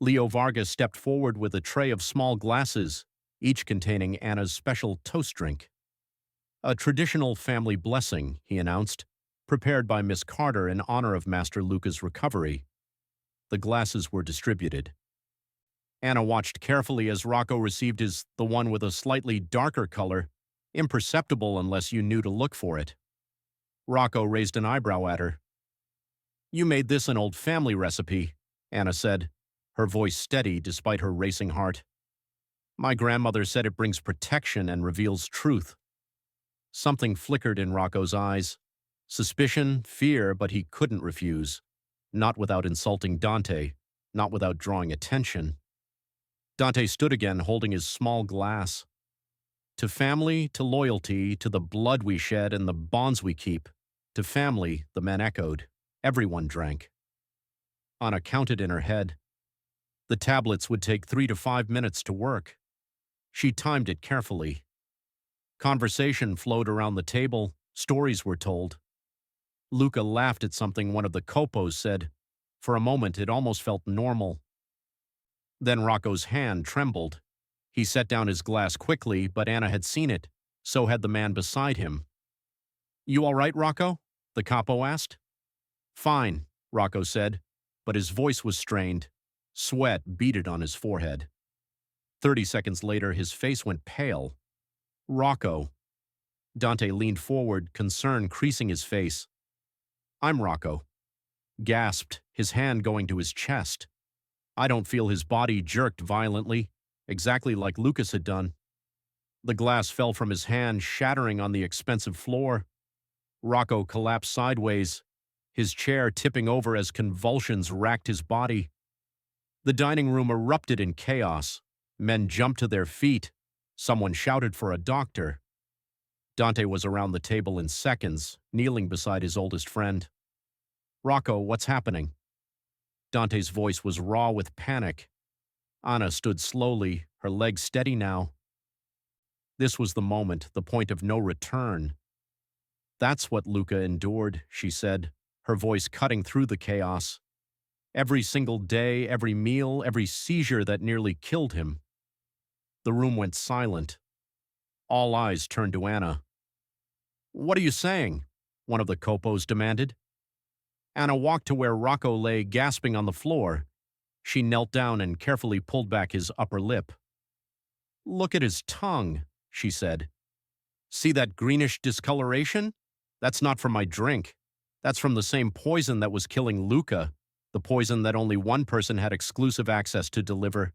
Leo Vargas stepped forward with a tray of small glasses, each containing Anna's special toast drink. A traditional family blessing, he announced, prepared by Miss Carter in honor of Master Luca's recovery. The glasses were distributed. Anna watched carefully as Rocco received the one with a slightly darker color, imperceptible unless you knew to look for it. Rocco raised an eyebrow at her. "You made this an old family recipe," Anna said, her voice steady despite her racing heart. "My grandmother said it brings protection and reveals truth." Something flickered in Rocco's eyes. Suspicion, fear, but he couldn't refuse. Not without insulting Dante, not without drawing attention. Dante stood again, holding his small glass. "To family, to loyalty, to the blood we shed and the bonds we keep. To family," the men echoed. Everyone drank. Anna counted in her head. The tablets would take 3 to 5 minutes to work. She timed it carefully. Conversation flowed around the table. Stories were told. Luca laughed at something one of the copos said. For a moment, it almost felt normal. Then Rocco's hand trembled. He set down his glass quickly, but Anna had seen it. So had the man beside him. "You all right, Rocco?" the capo asked. "Fine," Rocco said, but his voice was strained. Sweat beaded on his forehead. 30 seconds later, his face went pale. "Rocco." Dante leaned forward, concern creasing his face. "I'm Rocco." Gasped, his hand going to his chest. I don't feel his body jerked violently, exactly like Lucas had done. The glass fell from his hand, shattering on the expensive floor. Rocco collapsed sideways, his chair tipping over as convulsions racked his body. The dining room erupted in chaos. Men jumped to their feet. Someone shouted for a doctor. Dante was around the table in seconds, kneeling beside his oldest friend. "Rocco, what's happening?" Dante's voice was raw with panic. Anna stood slowly, her legs steady now. This was the moment, the point of no return. "That's what Luca endured," she said, her voice cutting through the chaos. "Every single day, every meal, every seizure that nearly killed him." The room went silent. All eyes turned to Anna. "What are you saying?" one of the copos demanded. Anna walked to where Rocco lay gasping on the floor. She knelt down and carefully pulled back his upper lip. "Look at his tongue," she said. "See that greenish discoloration? That's not from my drink. That's from the same poison that was killing Luca, the poison that only one person had exclusive access to deliver."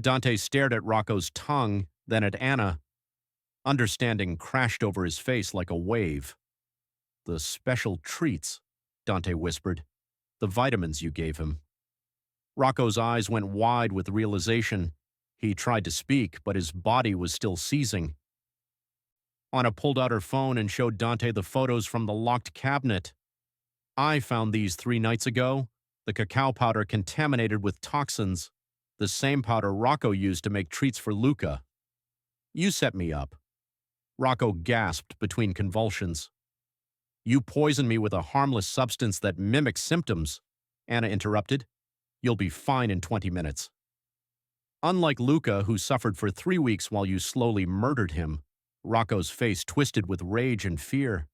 Dante stared at Rocco's tongue, then at Anna. Understanding crashed over his face like a wave. "The special treats," Dante whispered. "The vitamins you gave him." Rocco's eyes went wide with realization. He tried to speak, but his body was still seizing. Anna pulled out her phone and showed Dante the photos from the locked cabinet. "I found these 3 nights ago. The cacao powder contaminated with toxins. The same powder Rocco used to make treats for Luca. You set me up." Rocco gasped between convulsions. "You poisoned me with a harmless substance that mimics symptoms," Anna interrupted. "You'll be fine in 20 minutes. Unlike Luca, who suffered for 3 weeks while you slowly murdered him, Rocco's face twisted with rage and fear.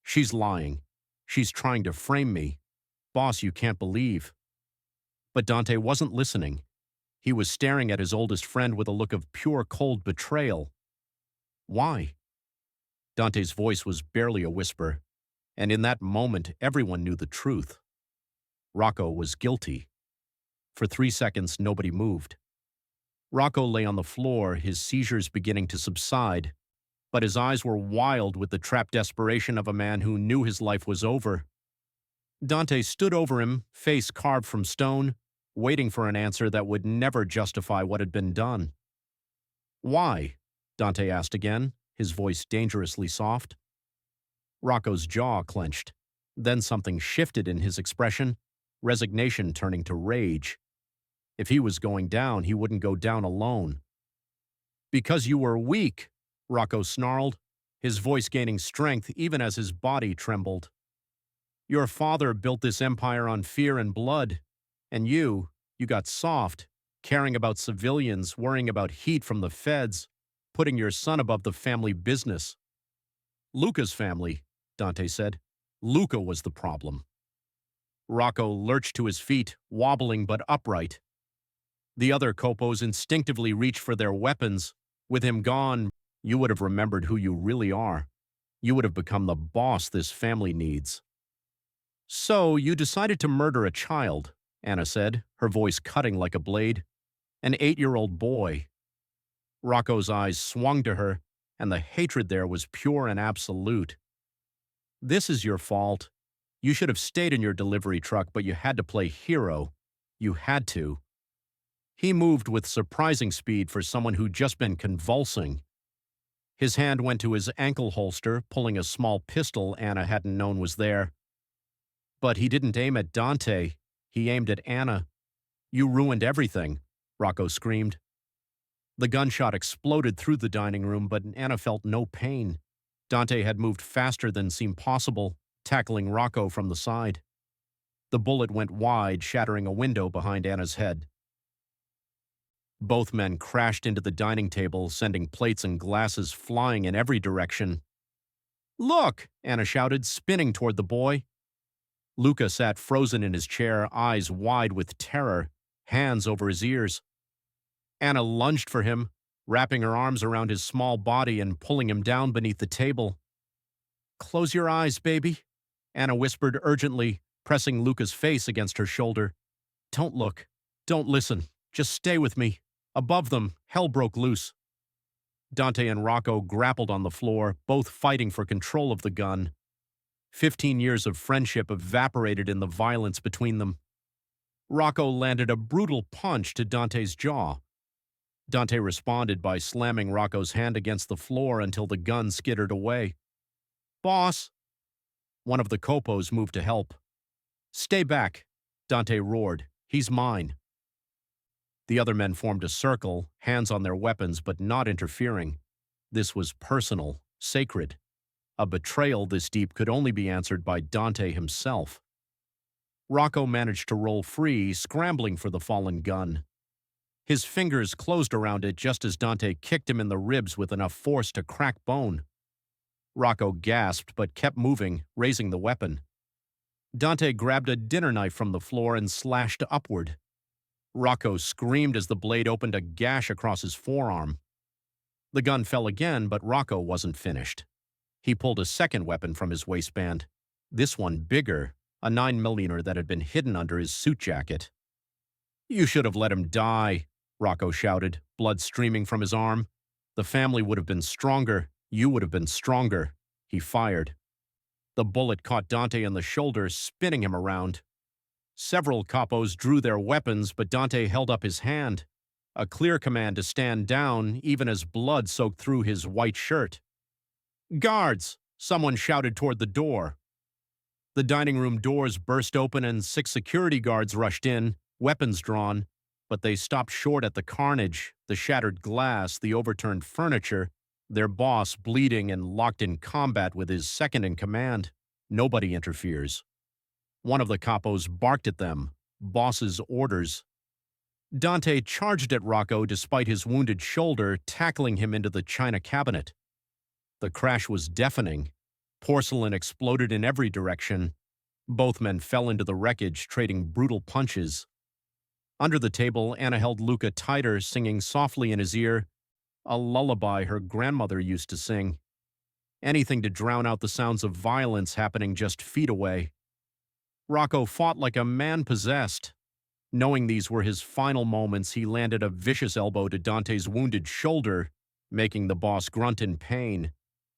"She's lying. She's trying to frame me. Boss, you can't believe." But Dante wasn't listening. He was staring at his oldest friend with a look of pure cold betrayal. "Why?" Dante's voice was barely a whisper, and in that moment everyone knew the truth. Rocco was guilty. For 3 seconds, nobody moved. Rocco lay on the floor, his seizures beginning to subside, but his eyes were wild with the trapped desperation of a man who knew his life was over. Dante stood over him, face carved from stone, waiting for an answer that would never justify what had been done. "Why?" Dante asked again, his voice dangerously soft. Rocco's jaw clenched. Then something shifted in his expression, resignation turning to rage. If he was going down, he wouldn't go down alone. Because you were weak, Rocco snarled, his voice gaining strength even as his body trembled. Your father built this empire on fear and blood, and you got soft, caring about civilians, worrying about heat from the feds, putting your son above the family business. Luca's family, Dante said. Luca was the problem. Rocco lurched to his feet, wobbling but upright. The other Copos instinctively reached for their weapons. With him gone, you would have remembered who you really are. You would have become the boss this family needs. So you decided to murder a child, Anna said, her voice cutting like a blade. An 8-year-old boy. Rocco's eyes swung to her, and the hatred there was pure and absolute. This is your fault. You should have stayed in your delivery truck, but you had to play hero. You had to. He moved with surprising speed for someone who'd just been convulsing. His hand went to his ankle holster, pulling a small pistol Anna hadn't known was there. But he didn't aim at Dante. He aimed at Anna. You ruined everything, Rocco screamed. The gunshot exploded through the dining room, but Anna felt no pain. Dante had moved faster than seemed possible, tackling Rocco from the side. The bullet went wide, shattering a window behind Anna's head. Both men crashed into the dining table, sending plates and glasses flying in every direction. Look, Anna shouted, spinning toward the boy. Luca sat frozen in his chair, eyes wide with terror, hands over his ears. Anna lunged for him, wrapping her arms around his small body and pulling him down beneath the table. Close your eyes, baby, Anna whispered urgently, pressing Luca's face against her shoulder. Don't look. Don't listen. Just stay with me. Above them, hell broke loose. Dante and Rocco grappled on the floor, both fighting for control of the gun. 15 years of friendship evaporated in the violence between them. Rocco landed a brutal punch to Dante's jaw. Dante responded by slamming Rocco's hand against the floor until the gun skittered away. Boss! One of the Copos moved to help. Stay back, Dante roared. He's mine. The other men formed a circle, hands on their weapons but not interfering. This was personal, sacred. A betrayal this deep could only be answered by Dante himself. Rocco managed to roll free, scrambling for the fallen gun. His fingers closed around it just as Dante kicked him in the ribs with enough force to crack bone. Rocco gasped but kept moving, raising the weapon. Dante grabbed a dinner knife from the floor and slashed upward. Rocco screamed as the blade opened a gash across his forearm. The gun fell again, but Rocco wasn't finished. He pulled a second weapon from his waistband, this one bigger, a 9mm that had been hidden under his suit jacket. You should have let him die, Rocco shouted, blood streaming from his arm. The family would have been stronger. You would have been stronger. He fired. The bullet caught Dante in the shoulder, spinning him around. Several Capos drew their weapons, but Dante held up his hand, a clear command to stand down even as blood soaked through his white shirt. Guards! Someone shouted toward the door. The dining room doors burst open and 6 security guards rushed in, weapons drawn, but they stopped short at the carnage, the shattered glass, the overturned furniture, their boss bleeding and locked in combat with his second-in-command. Nobody interferes. One of the Capos barked at them, boss's orders. Dante charged at Rocco despite his wounded shoulder, tackling him into the china cabinet. The crash was deafening. Porcelain exploded in every direction. Both men fell into the wreckage, trading brutal punches. Under the table, Anna held Luca tighter, singing softly in his ear, a lullaby her grandmother used to sing. Anything to drown out the sounds of violence happening just feet away. Rocco fought like a man possessed. Knowing these were his final moments, he landed a vicious elbow to Dante's wounded shoulder, making the boss grunt in pain.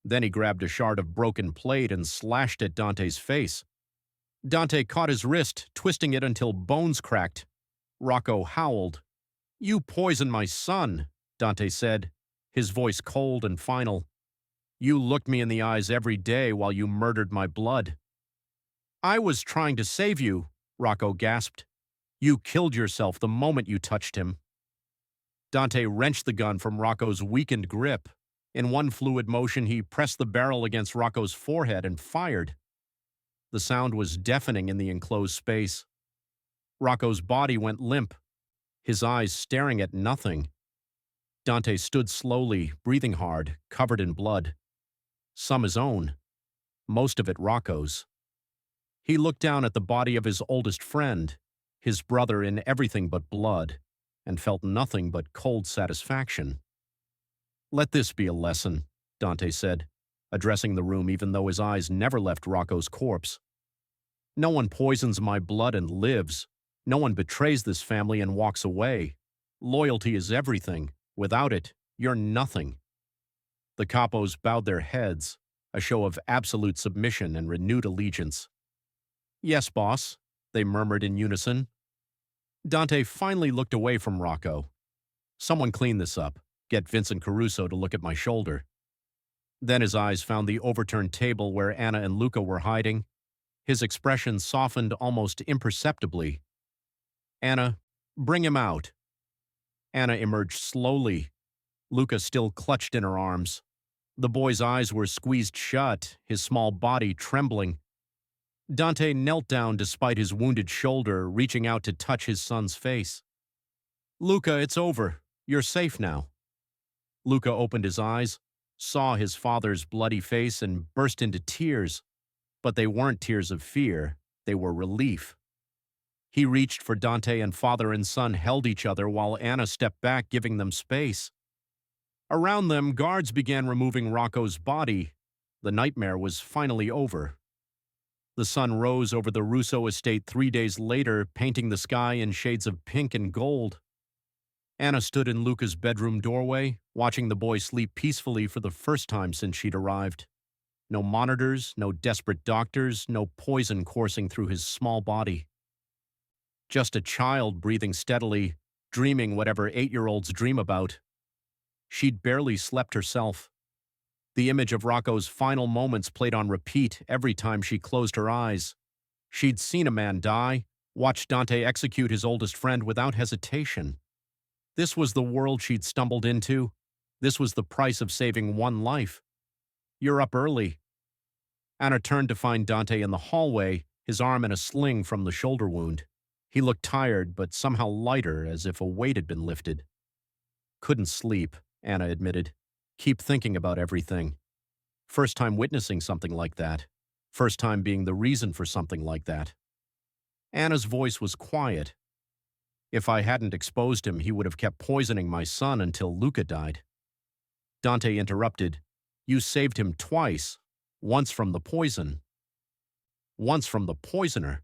Then he grabbed a shard of broken plate and slashed at Dante's face. Dante caught his wrist, twisting it until bones cracked. Rocco howled. You poisoned my son, Dante said. his voice cold and final. You looked me in the eyes every day while you murdered my blood. I was trying to save you, Rocco gasped. You killed yourself the moment you touched him. Dante wrenched the gun from Rocco's weakened grip. In one fluid motion, he pressed the barrel against Rocco's forehead and fired. The sound was deafening in the enclosed space. Rocco's body went limp, his eyes staring at nothing. Dante stood slowly, breathing hard, covered in blood. Some his own, most of it Rocco's. He looked down at the body of his oldest friend, his brother in everything but blood, and felt nothing but cold satisfaction. Let this be a lesson, Dante said, addressing the room even though his eyes never left Rocco's corpse. No one poisons my blood and lives. No one betrays this family and walks away. Loyalty is everything. Without it, you're nothing. The capos bowed their heads, a show of absolute submission and renewed allegiance. Yes, boss, they murmured in unison. Dante finally looked away from Rocco. Someone clean this up. Get Vincent Caruso to look at my shoulder. Then his eyes found the overturned table where Anna and Luca were hiding. His expression softened almost imperceptibly. Anna, bring him out. Anna emerged slowly. Luca still clutched in her arms. The boy's eyes were squeezed shut, his small body trembling. Dante knelt down despite his wounded shoulder, reaching out to touch his son's face. Luca, it's over. You're safe now. Luca opened his eyes, saw his father's bloody face, and burst into tears. But they weren't tears of fear. They were relief. He reached for Dante, and father and son held each other while Anna stepped back, giving them space. Around them, guards began removing Rocco's body. The nightmare was finally over. The sun rose over the Russo estate 3 days later, painting the sky in shades of pink and gold. Anna stood in Luca's bedroom doorway, watching the boy sleep peacefully for the first time since she'd arrived. No monitors, no desperate doctors, no poison coursing through his small body. Just a child breathing steadily, dreaming whatever 8-year-olds dream about. She'd barely slept herself. The image of Rocco's final moments played on repeat every time she closed her eyes. She'd seen a man die, watched Dante execute his oldest friend without hesitation. This was the world she'd stumbled into. This was the price of saving one life. You're up early. Anna turned to find Dante in the hallway, his arm in a sling from the shoulder wound. He looked tired, but somehow lighter, as if a weight had been lifted. Couldn't sleep, Anna admitted. Keep thinking about everything. First time witnessing something like that. First time being the reason for something like that. Anna's voice was quiet. If I hadn't exposed him, he would have kept poisoning my son until Luca died. Dante interrupted. You saved him twice. Once from the poison. Once from the poisoner.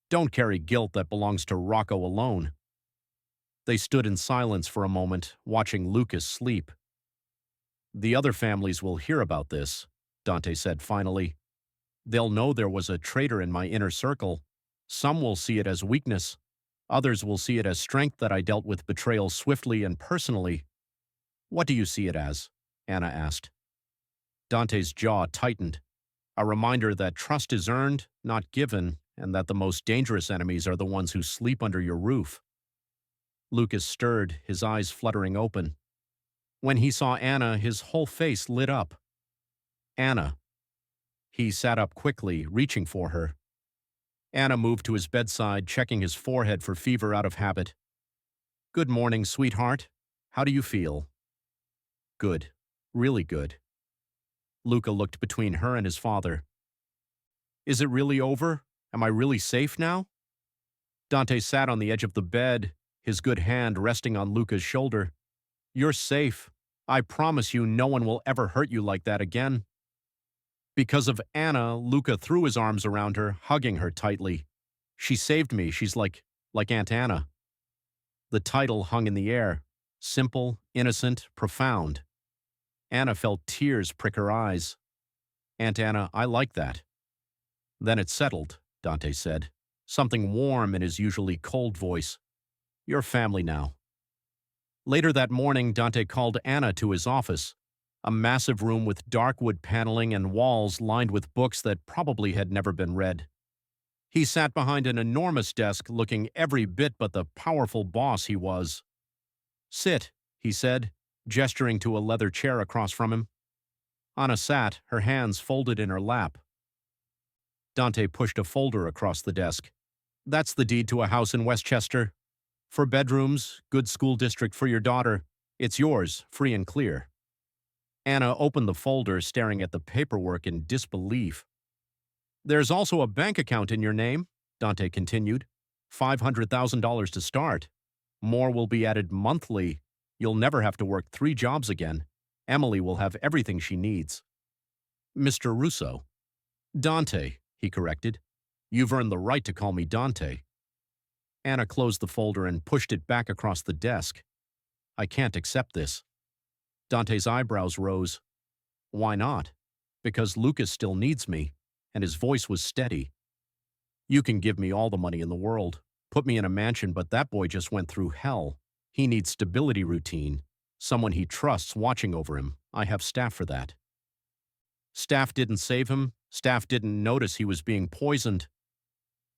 Don't carry guilt that belongs to Rocco alone. They stood in silence for a moment, watching Lucas sleep. The other families will hear about this, Dante said finally. They'll know there was a traitor in my inner circle. Some will see it as weakness. Others will see it as strength that I dealt with betrayal swiftly and personally. What do you see it as? Anna asked. Dante's jaw tightened. A reminder that trust is earned, not given, and that the most dangerous enemies are the ones who sleep under your roof. Lucas stirred, his eyes fluttering open. When he saw Anna, his whole face lit up. Anna. He sat up quickly, reaching for her. Anna moved to his bedside, checking his forehead for fever out of habit. Good morning, sweetheart. How do you feel? Good. Really good. Luca looked between her and his father. Is it really over? Am I really safe now? Dante sat on the edge of the bed, his good hand resting on Luca's shoulder. You're safe. I promise you no one will ever hurt you like that again. Because of Anna, Luca threw his arms around her, hugging her tightly. She saved me. She's like Aunt Anna. The title hung in the air. Simple, innocent, profound. Anna felt tears prick her eyes. Aunt Anna, I like that. Then it settled, Dante said, something warm in his usually cold voice. You're family now. Later that morning, Dante called Anna to his office, a massive room with dark wood paneling and walls lined with books that probably had never been read. He sat behind an enormous desk looking every bit but the powerful boss he was. "Sit," he said, gesturing to a leather chair across from him. Anna sat, her hands folded in her lap. Dante pushed a folder across the desk. "That's the deed to a house in Westchester. 4 bedrooms, good school district for your daughter. It's yours, free and clear." Anna opened the folder, staring at the paperwork in disbelief. "There's also a bank account in your name," Dante continued. "$500,000 to start. More will be added monthly. You'll never have to work 3 jobs again. Emily will have everything she needs." "Mr. Russo." "Dante," he corrected. "You've earned the right to call me Dante." Anna closed the folder and pushed it back across the desk. "I can't accept this." Dante's eyebrows rose. "Why not?" "Because Lucas still needs me," and his voice was steady. "You can give me all the money in the world. Put me in a mansion, but that boy just went through hell. He needs stability routine. Someone he trusts watching over him. I have staff for that." Staff didn't save him. Staff didn't notice he was being poisoned.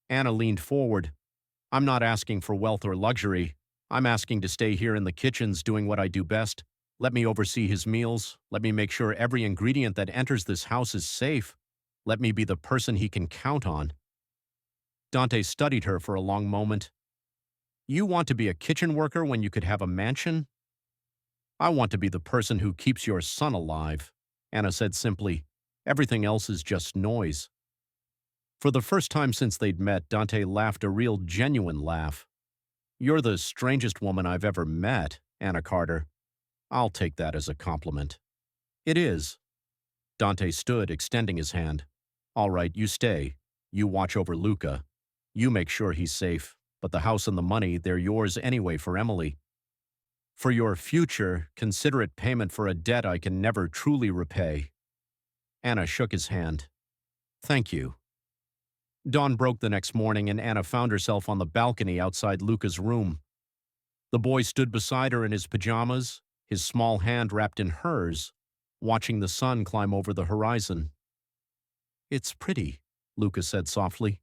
Anna leaned forward. "I'm not asking for wealth or luxury. I'm asking to stay here in the kitchens doing what I do best. Let me oversee his meals. Let me make sure every ingredient that enters this house is safe. Let me be the person he can count on." Dante studied her for a long moment. "You want to be a kitchen worker when you could have a mansion?" "I want to be the person who keeps your son alive," Anna said simply. "Everything else is just noise." For the first time since they'd met, Dante laughed a real genuine laugh. "You're the strangest woman I've ever met, Anna Carter." "I'll take that as a compliment." "It is." Dante stood, extending his hand. "All right, you stay. You watch over Luca. You make sure he's safe, but the house and the money, they're yours anyway for Emily. For your future, considerate payment for a debt I can never truly repay." Anna shook his hand. "Thank you." Dawn broke the next morning, and Anna found herself on the balcony outside Luca's room. The boy stood beside her in his pajamas, his small hand wrapped in hers, watching the sun climb over the horizon. "It's pretty," Luca said softly.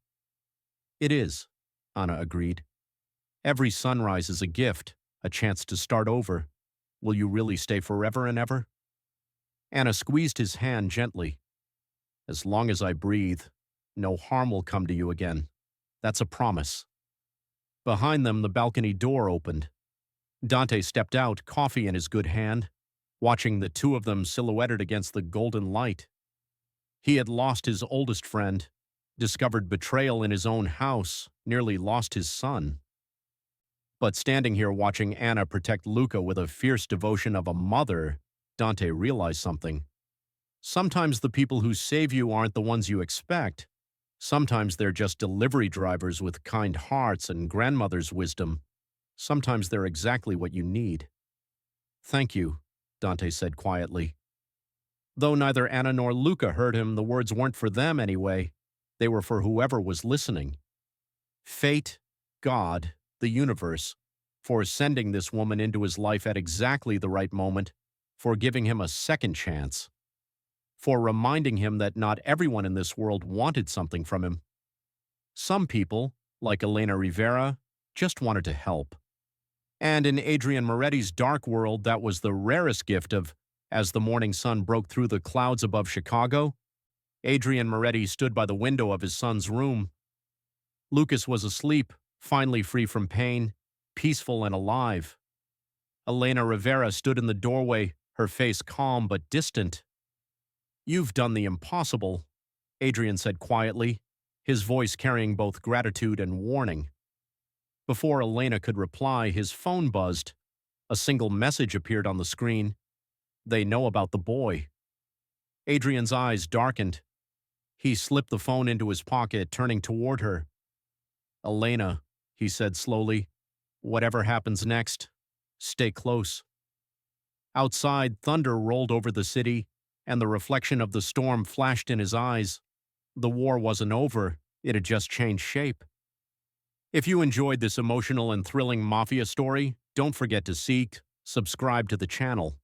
"It is," Anna agreed. "Every sunrise is a gift, a chance to start over. Will you really stay forever and ever?" Anna squeezed his hand gently. "As long as I breathe, no harm will come to you again. That's a promise." Behind them, the balcony door opened. Dante stepped out, coffee in his good hand, watching the two of them silhouetted against the golden light. He had lost his oldest friend, discovered betrayal in his own house, nearly lost his son. But standing here watching Anna protect Luca with a fierce devotion of a mother, Dante realized something. Sometimes the people who save you aren't the ones you expect. Sometimes they're just delivery drivers with kind hearts and grandmother's wisdom. Sometimes they're exactly what you need. "Thank you," Dante said quietly. Though neither Anna nor Luca heard him, the words weren't for them anyway. They were for whoever was listening. Fate, God, the universe, for sending this woman into his life at exactly the right moment, for giving him a second chance, for reminding him that not everyone in this world wanted something from him. Some people, like Elena Rivera, just wanted to help. And in Adrian Moretti's dark world, that was the rarest gift of, as the morning sun broke through the clouds above Chicago, Adrian Moretti stood by the window of his son's room. Lucas was asleep, finally free from pain, peaceful and alive. Elena Rivera stood in the doorway, her face calm but distant. "You've done the impossible," Adrian said quietly, his voice carrying both gratitude and warning. Before Elena could reply, his phone buzzed. A single message appeared on the screen. "They know about the boy." Adrian's eyes darkened. He slipped the phone into his pocket, turning toward her. "Elena," he said slowly, "whatever happens next, stay close." Outside, thunder rolled over the city, and the reflection of the storm flashed in his eyes. The war wasn't over, it had just changed shape. If you enjoyed this emotional and thrilling Mafia story, don't forget to seek, Subscribe to the channel